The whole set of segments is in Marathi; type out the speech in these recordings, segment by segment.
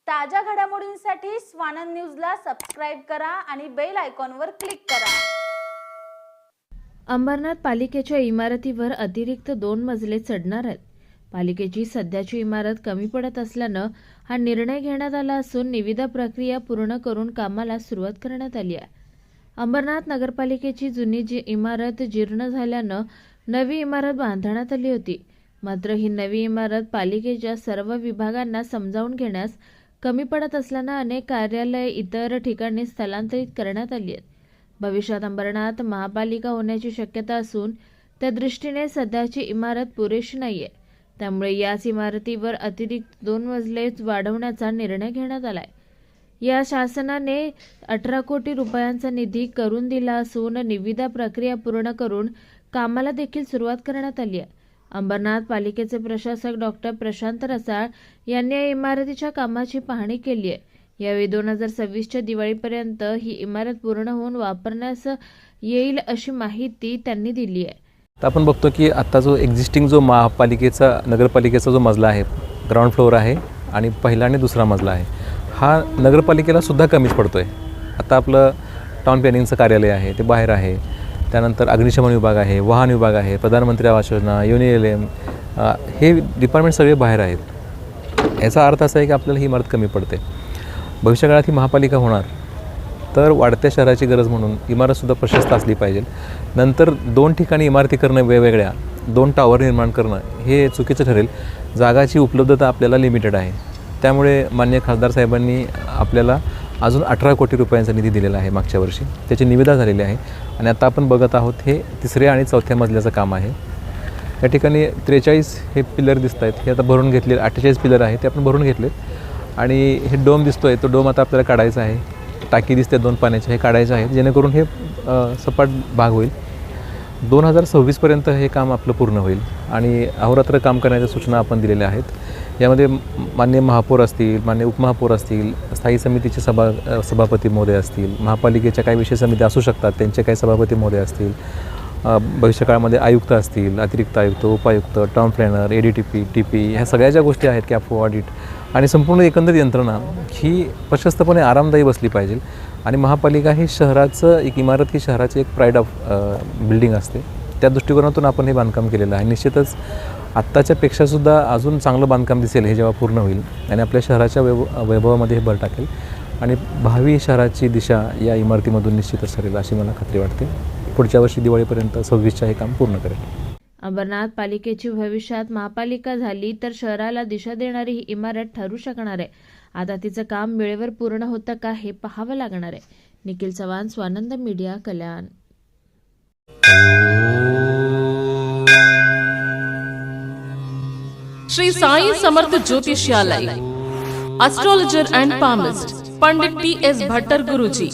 ताज्या घडामोडींसाठी स्वानंद न्यूजला सबस्क्राइब करा आणि बेल आयकॉनवर क्लिक करा। अंबरनाथ पालिकेच्या इमारतीवर अतिरिक्त 2 मजले चढणार आहेत। पालिकेची सध्याची इमारत कमी पडत असल्यानं हा निर्णय घेण्यात आला असून निविदा प्रक्रिया पूर्ण करून कामाला सुरुवात करण्यात आली आहे। अंबरनाथ नगरपालिकेची जुनी इमारत जीर्ण झाल्यानं नवी इमारत बांधण्यात आली होती। मात्र ही नवी इमारत पालिकेच्या सर्व विभागांना समजावून घेण्यास कमी पडत असल्यानं अनेक कार्यालय इतर ठिकाणी स्थलांतरित करण्यात आली आहेत। भविष्यात अंबरनाथ महापालिका होण्याची शक्यता असून त्या दृष्टीने सध्याची इमारत पुरेशी नाहीये। त्यामुळे याच इमारतीवर अतिरिक्त 2 मजले वाढवण्याचा निर्णय घेण्यात आलाय। या शासनाने 18 कोटी रुपयांचा निधी करून दिला असून निविदा प्रक्रिया पूर्ण करून कामाला देखील सुरुवात करण्यात आली आहे। अंबरनाथ पालिकेचे प्रशासक डॉक्टर प्रशांत रसाळ यांनी या इमारतीच्या कामाची पाहणी केली आहे। यावेळी 2026च्या दिवाळीपर्यंत ही इमारत पूर्ण होऊन वापरण्यास येईल अशी माहिती त्यांनी दिली आहे। तर आपण बघतो की आता जो एक्झिस्टिंग जो महापालिकेचा नगरपालिकेचा जो मजला आहे, ग्राउंड फ्लोअर आहे आणि पहिला आणि दुसरा मजला आहे, हा नगरपालिकेला सुद्धा कमीच पडतोय। आता आपलं टाउन प्लॅनिंगचं कार्यालय आहे ते बाहेर आहे, त्यानंतर अग्निशमन विभाग आहे, वाहन विभाग आहे, प्रधानमंत्री आवास योजना, युनिएलएम, हे डिपार्टमेंट सगळे बाहेर आहेत। याचा अर्थ असा आहे की आपल्याला ही इमारत कमी पडते। भविष्यकाळात ही महापालिका होणार तर वाढत्या शहराची गरज म्हणून इमारतसुद्धा प्रशस्त असली पाहिजे। नंतर 2 ठिकाणी इमारती करणं, वेगवेगळ्या 2 टावर निर्माण करणं हे चुकीचं ठरेल। जागाची उपलब्धता आपल्याला लिमिटेड आहे, त्यामुळे माननीय खासदार साहेबांनी आपल्याला अजून 18 कोटी रुपयांचा निधी दिलेला आहे मागच्या वर्षी, त्याची निविदा झालेली आहे आणि आता आपण बघत आहोत हे 3ऱ्या आणि 4थ्या मजल्याचं काम आहे। या ठिकाणी 43 हे पिलर दिसत आहेत, हे आता भरून घेतले। 48 पिलर आहे ते आपण भरून घेतले आणि हे डोम दिसतोय, तो डोम आता आपल्याला काढायचा आहे। टाकी दिसते 2 पाण्याचे, हे काढायचे आहेत जेणेकरून हे सपाट भाग होईल। 2026 पर्यंत हे काम आपलं पूर्ण होईल आणि अहोरात्र काम करण्याच्या सूचना आपण दिलेल्या आहेत। यामध्ये माननीय महापौर असतील, माननीय उपमहापौर असतील, स्थायी समितीचे सभापती महोदय असतील, महापालिकेच्या काही विषय समिती असू शकतात त्यांचे काही सभापती महोदय असतील, भविष्यकाळामध्ये आयुक्त असतील, अतिरिक्त आयुक्त, उपायुक्त, टाउन प्लॅनर, ADTP, TP, ह्या सगळ्या ज्या गोष्टी आहेत, कॅफो, ऑडिट आणि संपूर्ण एकंदरीत यंत्रणा ही प्रशस्तपणे आरामदायी बसली पाहिजे। आणि महापालिका ही शहराचं एक इमारत, ही शहराची एक प्राईड ऑफ बिल्डिंग असते, त्या दृष्टिकोनातून आपण हे बांधकाम केलेलं आहे। निश्चितच आत्ताच्या सुद्धा अजून चांगलं बांधकाम दिसेल हे जेव्हा पूर्ण होईल आणि आपल्या शहराच्या वैभवामध्ये हे भर टाकेल आणि भावी शहराची दिशा या इमारतीमधून निश्चितच ठरेल अशी मला खात्री वाटते। पुढच्या वर्षी दिवाळीपर्यंत 26च्या हे काम पूर्ण करेल। अंबरनाथ पालिकेची भविष्यात महापालिका झाली तर शहराला दिशा देणारी ही इमारत ठरू शकणार आहे। आता तिचं काम वेळेवर पूर्ण होतं का हे पाहावं लागणार आहे। Nikhil Chavan, Swanand media, Kalyan. Shri Sai Samarth Jyotishalay, astrologer and palmist Pandit TS Bhattar Guruji.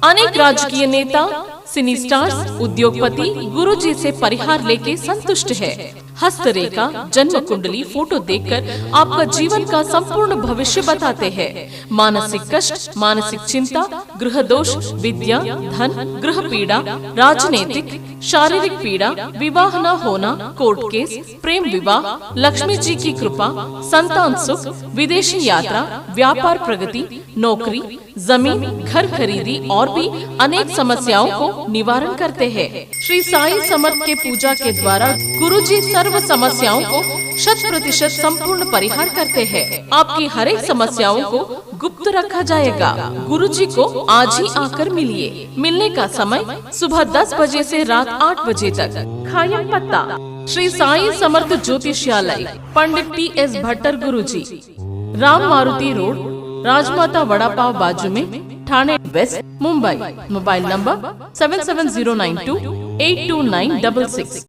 अनेक राजकीय नेता, सिनी स्टार्स, उद्योगपति गुरुजी से परिहार लेके संतुष्ट है। हस्तरेखा, जन्म कुंडली, फोटो देखकर आपका जीवन का संपूर्ण भविष्य बताते हैं। मानसिक कष्ट, मानसिक चिंता, गृह दोष, विद्या, धन, गृह पीड़ा, राजनीतिक, शारीरिक पीड़ा, विवाह न होना, कोर्ट केस, प्रेम विवाह, लक्ष्मी जी की कृपा, संतान सुख, विदेशी यात्रा, व्यापार प्रगति, नौकरी, जमीन, घर खरीदी और भी अनेक समस्याओं को निवारण करते हैं। श्री साई समर्थ के पूजा के द्वारा गुरुजी सर्व समस्याओं को 100% संपूर्ण परिहार करते हैं। आपकी हर एक समस्याओं को गुप्त रखा जाएगा। गुरुजी को आज ही आकर मिलिए। मिलने का समय सुबह 10 बजे से रात 8 बजे तक। खायम पत्ता श्री साई समर्थ ज्योतिषालय, पंडित TS भट्टर गुरुजी, राम मारुति रोड, राजमाता वड़ा पाव बाजू में, Thane west, Mumbai. Mobile number 7709282966।